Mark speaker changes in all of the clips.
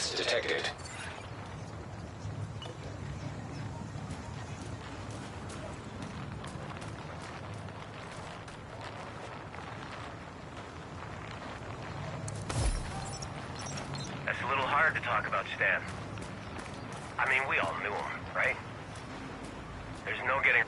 Speaker 1: targets detected.
Speaker 2: That's a little hard to talk about, Stan. I mean, we all knew him, right? There's no getting...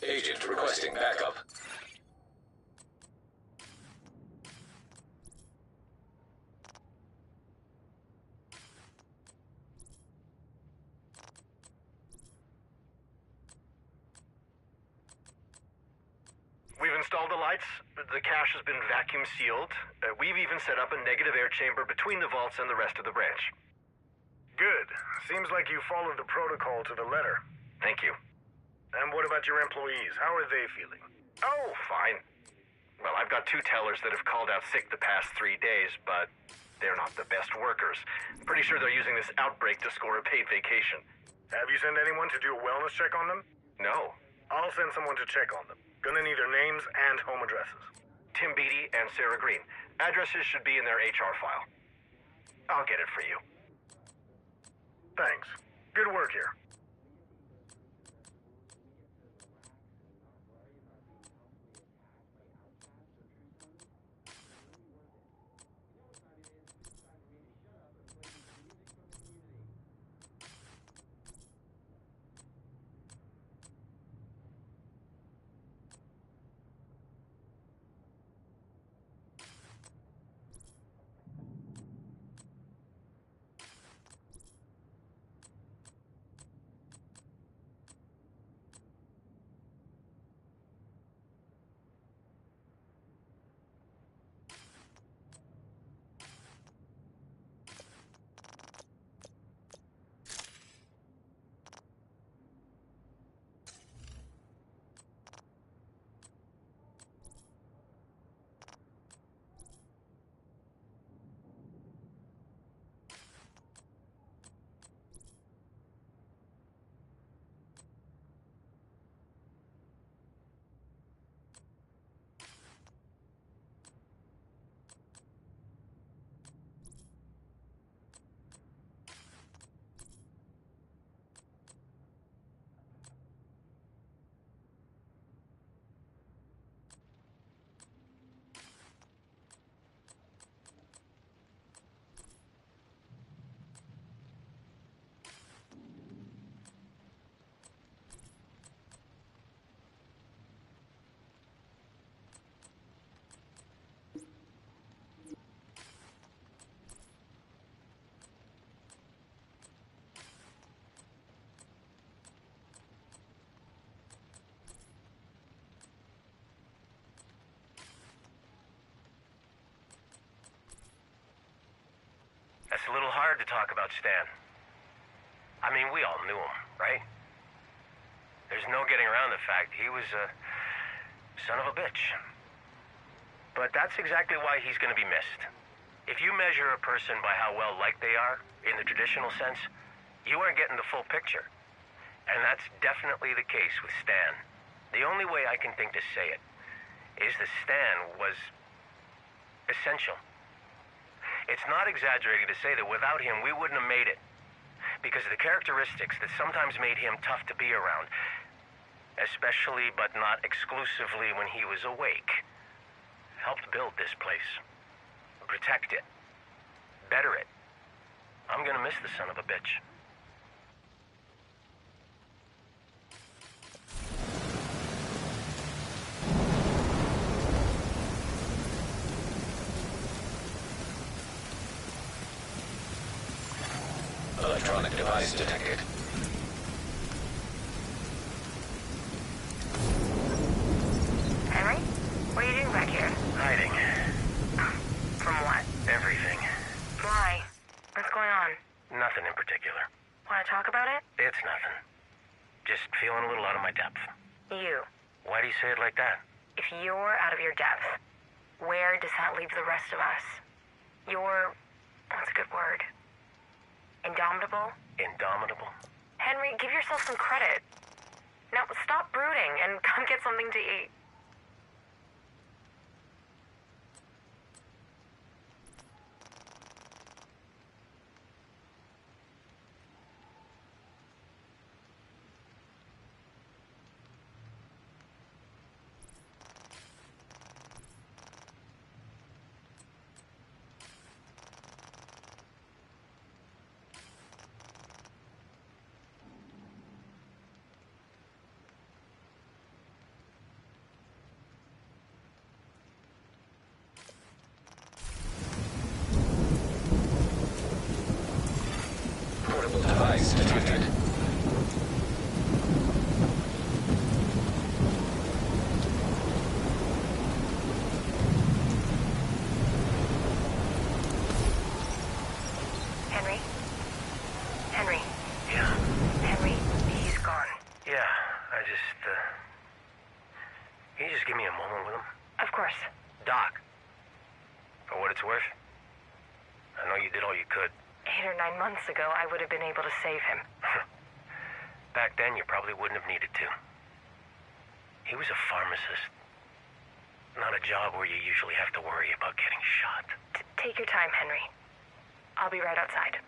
Speaker 1: Agent requesting backup.
Speaker 2: We've installed the lights. The cache has been vacuum sealed. We've even set up a negative air chamber between the vaults and the rest of the branch.
Speaker 3: Good. Seems like you followed the protocol to the letter.
Speaker 2: Thank you.
Speaker 3: And what about your employees? How are they feeling?
Speaker 2: Oh, fine. Well, I've got 2 tellers that have called out sick the past 3 days, but they're not the best workers. Pretty sure they're using this outbreak to score a paid vacation.
Speaker 3: Have you sent anyone to do a wellness check on them?
Speaker 2: No.
Speaker 3: I'll send someone to check on them. Gonna need their names and home addresses.
Speaker 2: Tim Beattie and Sarah Green. Addresses should be in their HR file. I'll get it for you.
Speaker 3: Thanks. Good work here.
Speaker 4: That's a little hard to talk about Stan. I mean, we all knew him, right? There's no getting around the fact he was a son of a bitch. But that's exactly why he's gonna be missed. If you measure a person by how well liked they are, in the traditional sense, you aren't getting the full picture. And that's definitely the case with Stan. The only way I can think to say it is that Stan was essential. It's not exaggerating to say that without him, we wouldn't have made it. Because the characteristics that sometimes made him tough to be around, especially but not exclusively when he was awake, helped build this place. Protect it. Better it. I'm gonna miss the son of a bitch.
Speaker 1: Electronic device detected.
Speaker 5: Henry? What are you doing back here?
Speaker 4: Hiding.
Speaker 5: From what?
Speaker 4: Everything.
Speaker 5: Why? What's going on?
Speaker 4: Nothing in particular.
Speaker 5: Want to talk about it?
Speaker 4: It's nothing. Just feeling a little out of my depth.
Speaker 5: You.
Speaker 4: Why do you say it like that?
Speaker 5: If you're out of your depth, where does that leave the rest of us? You're... what's a good word? Indomitable?
Speaker 4: Indomitable?
Speaker 5: Henry, give yourself some credit. Now, stop brooding and come get something to eat.
Speaker 1: Portable device detected.
Speaker 5: Henry? Henry?
Speaker 4: Yeah.
Speaker 5: Henry, he's gone.
Speaker 4: Yeah, can you just give me a moment with him?
Speaker 5: Of course.
Speaker 4: Doc. For what it's worth, I know you did all you could.
Speaker 5: 8 or 9 months ago, I would have been able to save him.
Speaker 4: Back then, you probably wouldn't have needed to. He was a pharmacist. Not a job where you usually have to worry about getting shot.
Speaker 5: Take your time, Henry. I'll be right outside.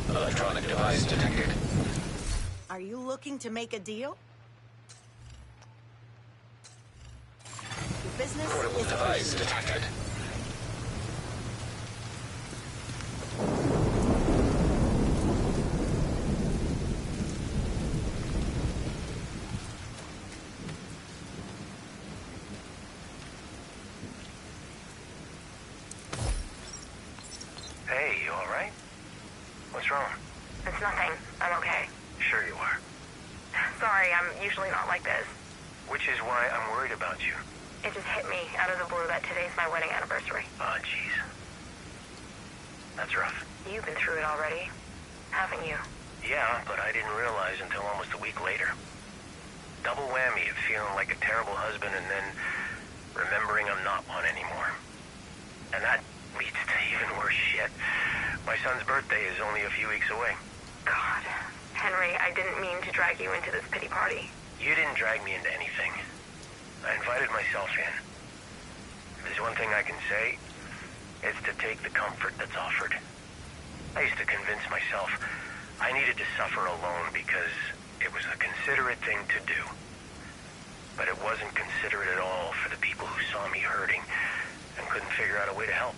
Speaker 1: Electronic device detected.
Speaker 6: Are you looking to make a deal? Your business
Speaker 1: Portable
Speaker 6: is
Speaker 1: device
Speaker 6: appreciated.
Speaker 1: detected.
Speaker 5: I'm usually not like this.
Speaker 4: Which is why I'm worried about you.
Speaker 5: It just hit me out of the blue that today's my wedding anniversary.
Speaker 4: Oh, jeez. That's rough.
Speaker 5: You've been through it already, haven't you?
Speaker 4: Yeah, but I didn't realize until almost a week later. Double whammy of feeling like a terrible husband and then remembering I'm not one anymore. And that leads to even worse shit. My son's birthday is only a few weeks away.
Speaker 5: God. Henry, I didn't mean to drag you into this pity party.
Speaker 4: You didn't drag me into anything. I invited myself in. If there's one thing I can say, it's to take the comfort that's offered. I used to convince myself I needed to suffer alone because it was a considerate thing to do. But it wasn't considerate at all for the people who saw me hurting and couldn't figure out a way to help.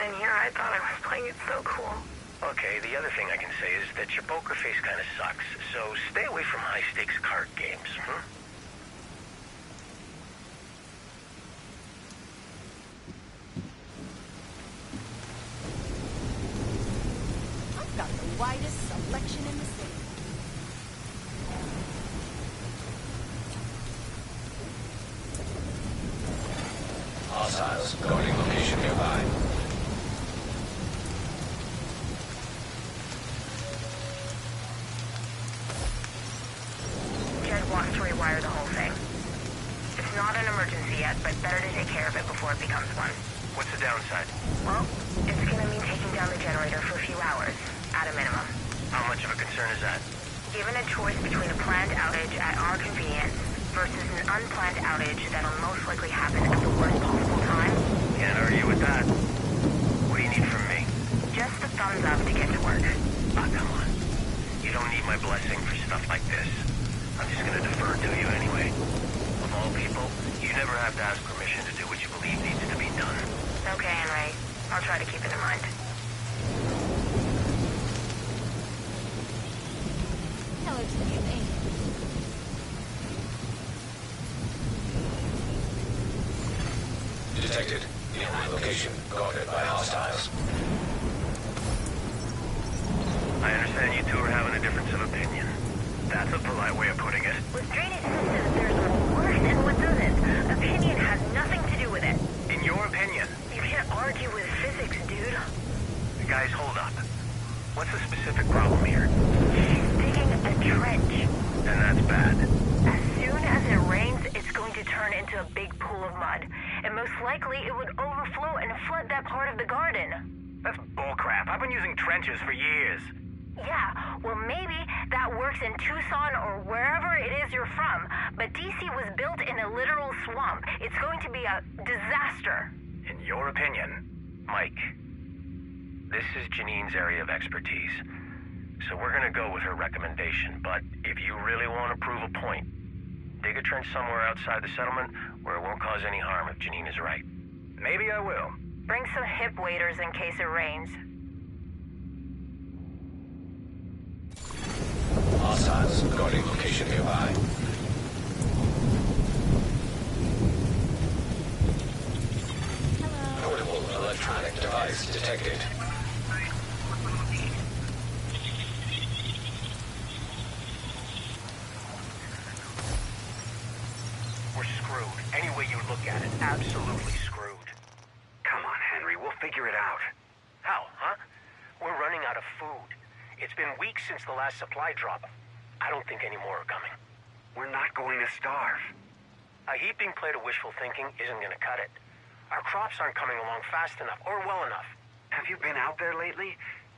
Speaker 5: And here I thought I was playing it so cool.
Speaker 4: Okay, the other thing I can say is that your poker face kind of sucks, so stay away from high-stakes card games, hmm?
Speaker 6: I've got the widest selection in the city.
Speaker 1: Hostiles guarding location nearby.
Speaker 5: Jed wants to rewire the whole thing. It's not an emergency yet, but better to take care of it before it becomes one.
Speaker 4: What's the downside?
Speaker 5: Well, it's gonna mean taking down the generator for a few hours, at a minimum.
Speaker 4: How much of a concern is that?
Speaker 5: Given a choice between a planned outage at our convenience versus an unplanned outage that'll most likely happen at the worst possible time,
Speaker 4: Can't argue with that. What do you need from me?
Speaker 5: just the thumbs up to get to work.
Speaker 4: Ah, come on. You don't need my blessing for stuff like this. I'm just gonna defer to you anyway. Of all people, you never have to ask permission to do what you believe needs to be done.
Speaker 5: Okay, Henry. I'll try to keep it in mind.
Speaker 6: Tell her to leave, ain't it?
Speaker 1: Detected. Nearby location guarded by hostiles.
Speaker 4: I understand you two are having a difference of opinion. That's a polite way of putting it.
Speaker 5: With drainage systems, there's what works and what doesn't. Opinion has nothing to do with it.
Speaker 4: In your opinion,
Speaker 5: You can't argue with physics, dude.
Speaker 4: guys, hold up. What's the specific problem here?
Speaker 5: She's digging a trench.
Speaker 4: And that's bad.
Speaker 5: As soon as it rains, it's going to turn into a big pool of mud. And most likely, it would overflow and flood that part of the garden.
Speaker 4: That's bullcrap. I've been using trenches for years.
Speaker 5: Yeah, well maybe that works in Tucson or wherever it is you're from, but DC was built in a literal swamp. It's going to be a disaster.
Speaker 4: In your opinion, Mike, this is Janine's area of expertise. So we're gonna go with her recommendation, but if you really want to prove a point, dig a trench somewhere outside the settlement where it won't cause any harm if Janine is right.
Speaker 3: Maybe I will.
Speaker 5: Bring some hip waders in case it rains.
Speaker 1: Hostiles guarding location nearby. Portable electronic device detected.
Speaker 4: We're screwed. Any way you look at it, absolutely screwed.
Speaker 3: Come on, Henry. We'll figure it out.
Speaker 4: How, huh? We're running out of food. It's been weeks since the last supply drop. I don't think any more are coming.
Speaker 3: We're not going to starve.
Speaker 4: A heaping plate of wishful thinking isn't gonna cut it. Our crops aren't coming along fast enough or well enough.
Speaker 3: Have you been out there lately?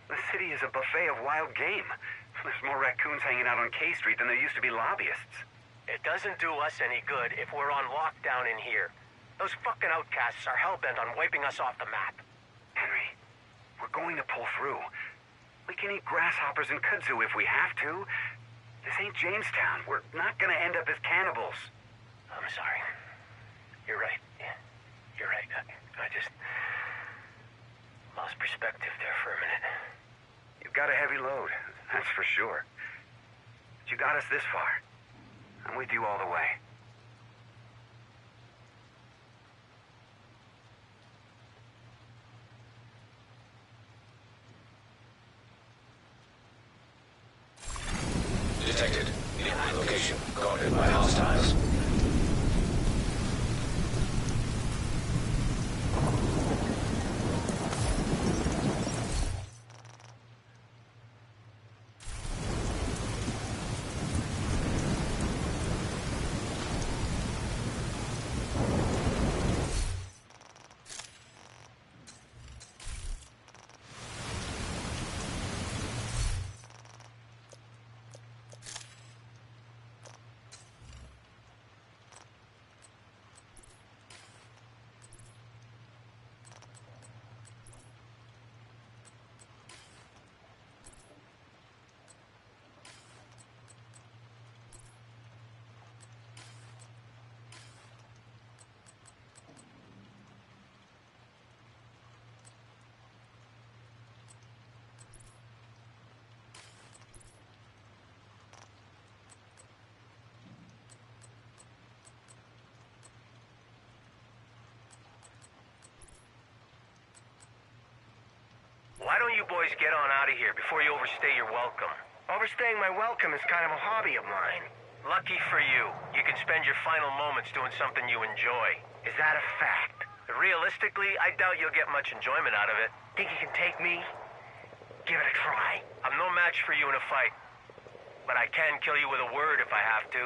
Speaker 3: The city is a buffet of wild game. There's more raccoons hanging out on K Street than there used to be lobbyists.
Speaker 4: It doesn't do us any good if we're on lockdown in here. Those fucking outcasts are hell-bent on wiping us off the map.
Speaker 3: Henry, we're going to pull through. We can eat grasshoppers and kudzu if we have to. This ain't Jamestown. We're not gonna end up as cannibals.
Speaker 4: I'm sorry. You're right. Yeah, you're right. I just lost perspective there for a minute.
Speaker 3: You've got a heavy load, that's for sure. But you got us this far. I'm with you all the way.
Speaker 1: Detected. Nearby location guarded by hostiles.
Speaker 4: Why don't you boys get on out of here before you overstay your welcome? Overstaying my welcome is kind of a hobby of mine. Lucky for you, you can spend your final moments doing something you enjoy. Is that a fact? Realistically, I doubt you'll get much enjoyment out of it. Think you can take me? Give it a try. I'm no match for you in a fight, but I can kill you with a word if I have to.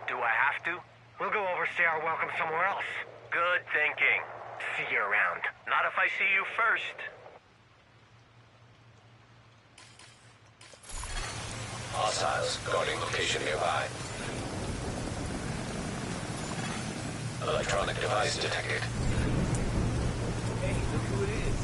Speaker 4: Do I have to? We'll go overstay our welcome somewhere else. Good thinking. See you around. Not if I see you first.
Speaker 1: Hostiles guarding location nearby. Electronic device detected.
Speaker 7: Hey, look who it is.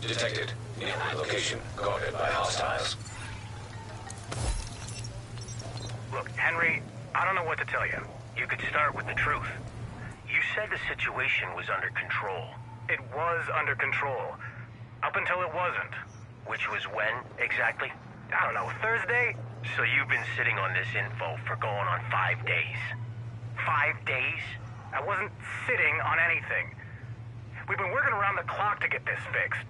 Speaker 1: Detected. Nearby location guarded by hostiles.
Speaker 4: Look, Henry, I don't know what to tell you. You could start with the truth. You said the situation was under control. It was under control. Up until it wasn't. Which was when, exactly? I don't know, Thursday? So you've been sitting on this info for going on 5 days. 5 days? I wasn't sitting on anything. We've been working around the clock to get this fixed.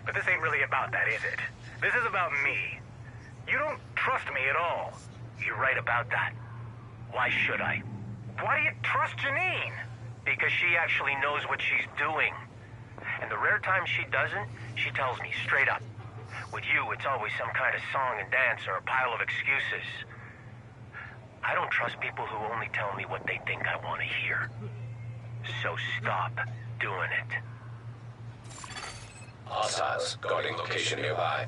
Speaker 4: But this ain't really about that, is it? This is about me. You don't trust me at all. You're right about that. Why should I? Why do you trust Janine? Because she actually knows what she's doing. And the rare time she doesn't, she tells me straight up. With you, it's always some kind of song and dance or a pile of excuses. I don't trust people who only tell me what they think I want to hear. So stop doing it.
Speaker 1: Hostiles guarding location nearby.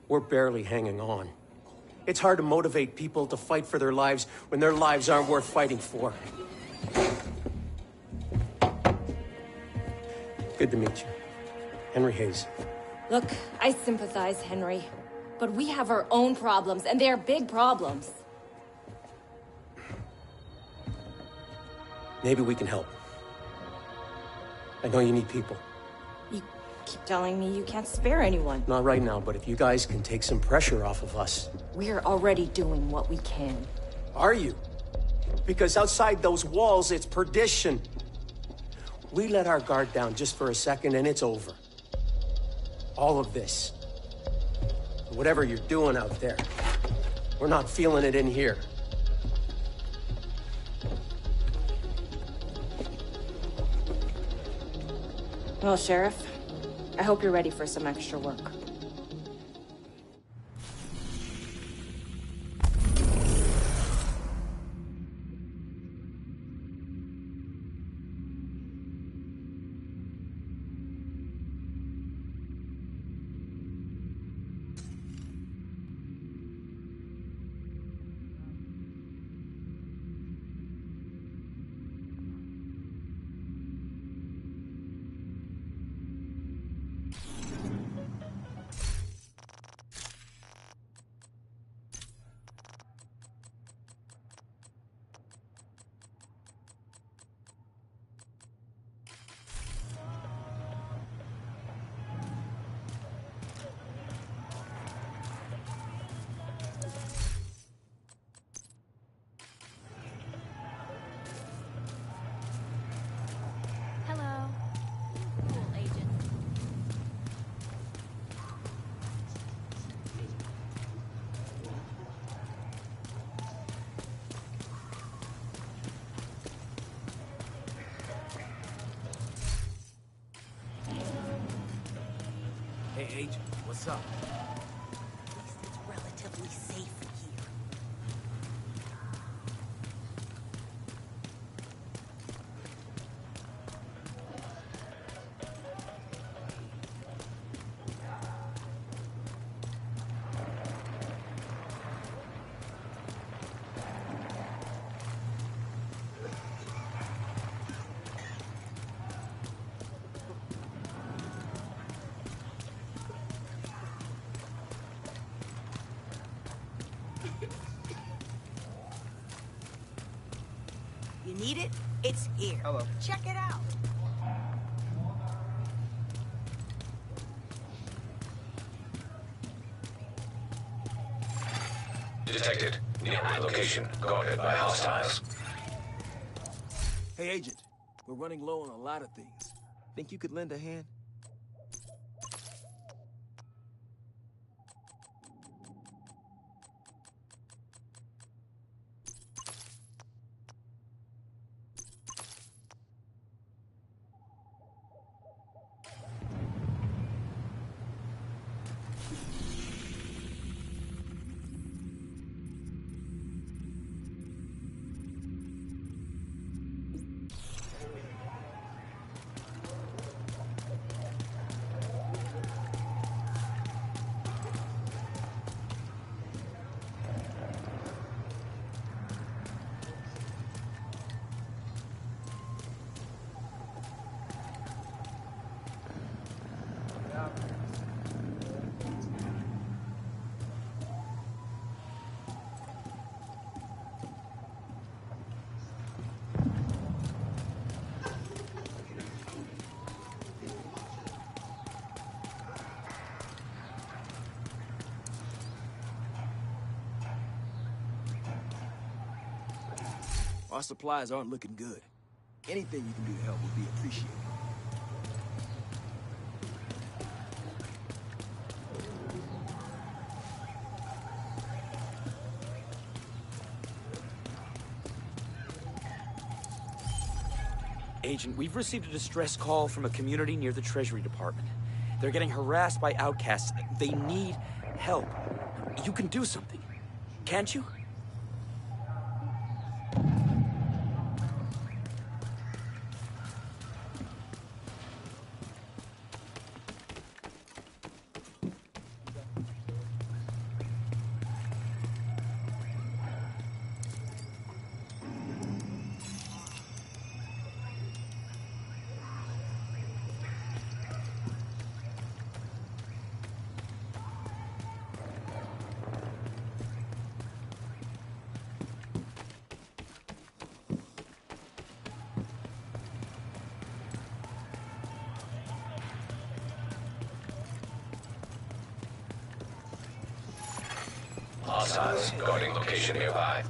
Speaker 8: We're barely hanging on. It's hard to motivate people to fight for their lives when their lives aren't worth fighting for. Good to meet you. Henry Hayes.
Speaker 6: Look, I sympathize, Henry. But we have our own problems, and they're big problems.
Speaker 8: Maybe we can help. I know you need people.
Speaker 6: You keep telling me you can't spare anyone.
Speaker 8: Not right now, but if you guys can take some pressure off of us.
Speaker 6: We're already doing what we can.
Speaker 8: Are you? Because outside those walls, it's perdition. We let our guard down just for a second, and it's over. All of this. Whatever you're doing out there, we're not feeling it in here.
Speaker 6: Well, Sheriff, I hope you're ready for some extra work.
Speaker 7: Agent, what's up?
Speaker 9: At least it's relatively safe here. You need it? It's here.
Speaker 10: Hello.
Speaker 9: Check it out.
Speaker 1: Detected. Nearby location guarded by hostiles.
Speaker 7: Hey, Agent. We're running low on a lot of things. Think you could lend a hand? Our supplies aren't looking good. Anything you can do to help would be appreciated.
Speaker 10: Agent, we've received a distress call from a community near the Treasury Department. They're getting harassed by outcasts. They need help. You can do something, can't you?
Speaker 1: Hostiles guarding location nearby.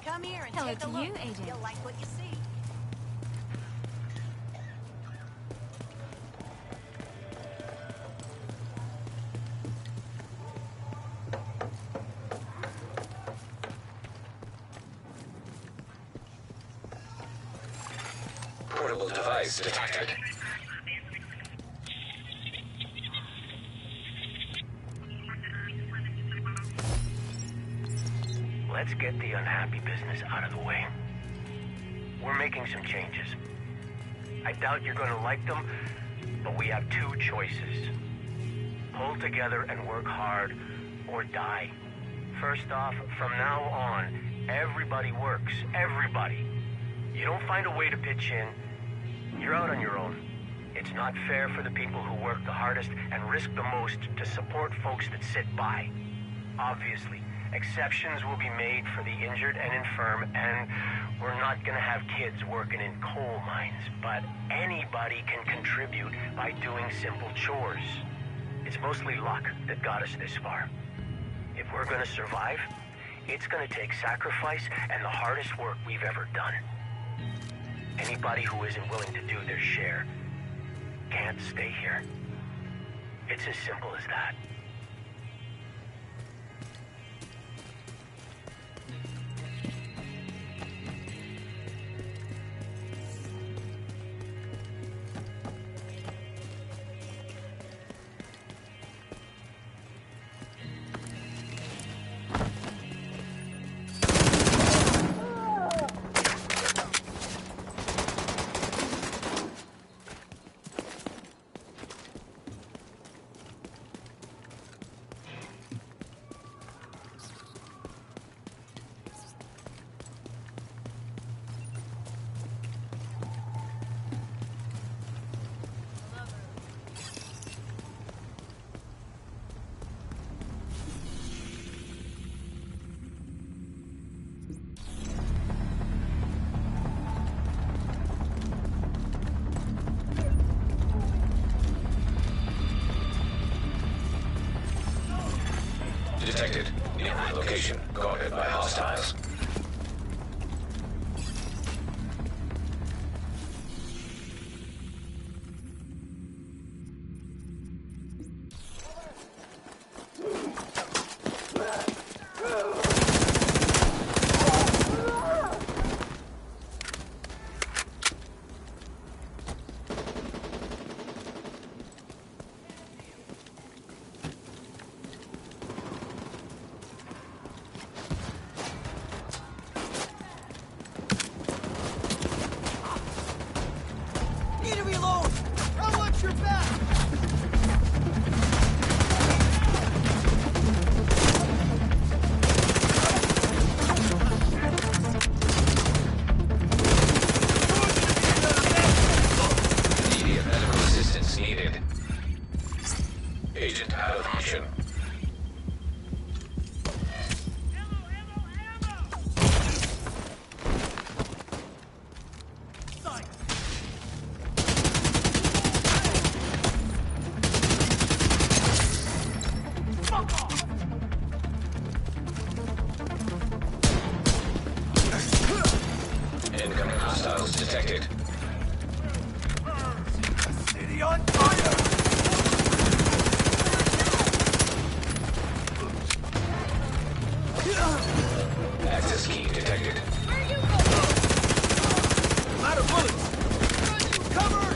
Speaker 9: Come here and
Speaker 6: Hello
Speaker 9: take a
Speaker 6: to
Speaker 9: look.
Speaker 6: you, Agent.
Speaker 9: You'll like what you see.
Speaker 1: Portable device detected.
Speaker 4: Let's get the unhappy business out of the way. We're making some changes. I doubt you're gonna like them, but we have two choices. Pull together and work hard, or die. First off, from now on, everybody works. Everybody. You don't find a way to pitch in, you're out on your own. It's not fair for the people who work the hardest and risk the most to support folks that sit by. Obviously, exceptions will be made for the injured and infirm, and We're not gonna have kids working in coal mines, but anybody can contribute by doing simple chores. It's mostly luck that got us this far. If we're gonna survive, it's gonna take sacrifice and the hardest work we've ever done. Anybody who isn't willing to do their share can't stay here. It's as simple as that.
Speaker 1: Detected. Nearby location guarded by hostiles. Agent out of mission. Incoming hostiles detected.
Speaker 7: City on fire!
Speaker 1: Access key detected.
Speaker 7: Where you go? I'm out of bullets. Cover!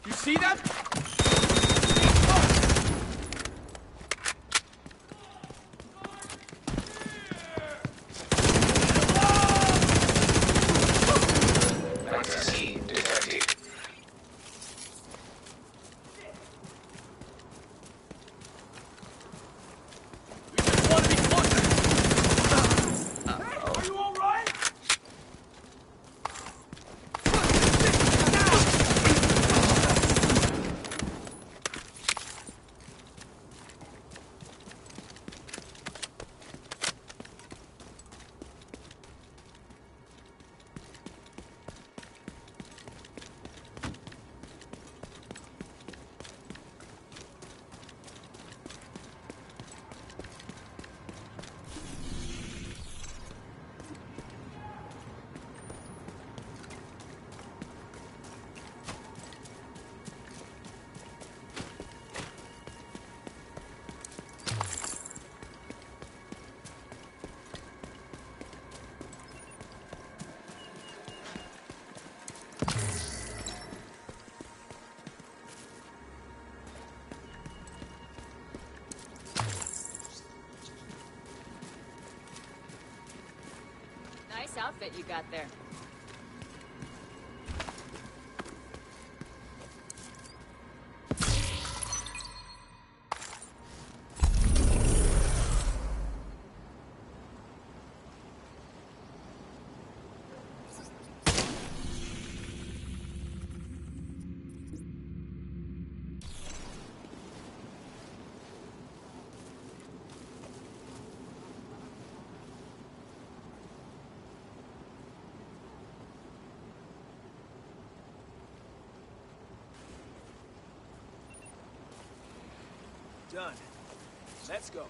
Speaker 7: You see them?
Speaker 1: Fantasy detected.
Speaker 7: We just want to be closer. Are you all right?
Speaker 6: Nice outfit you got there.
Speaker 7: Done. Let's go.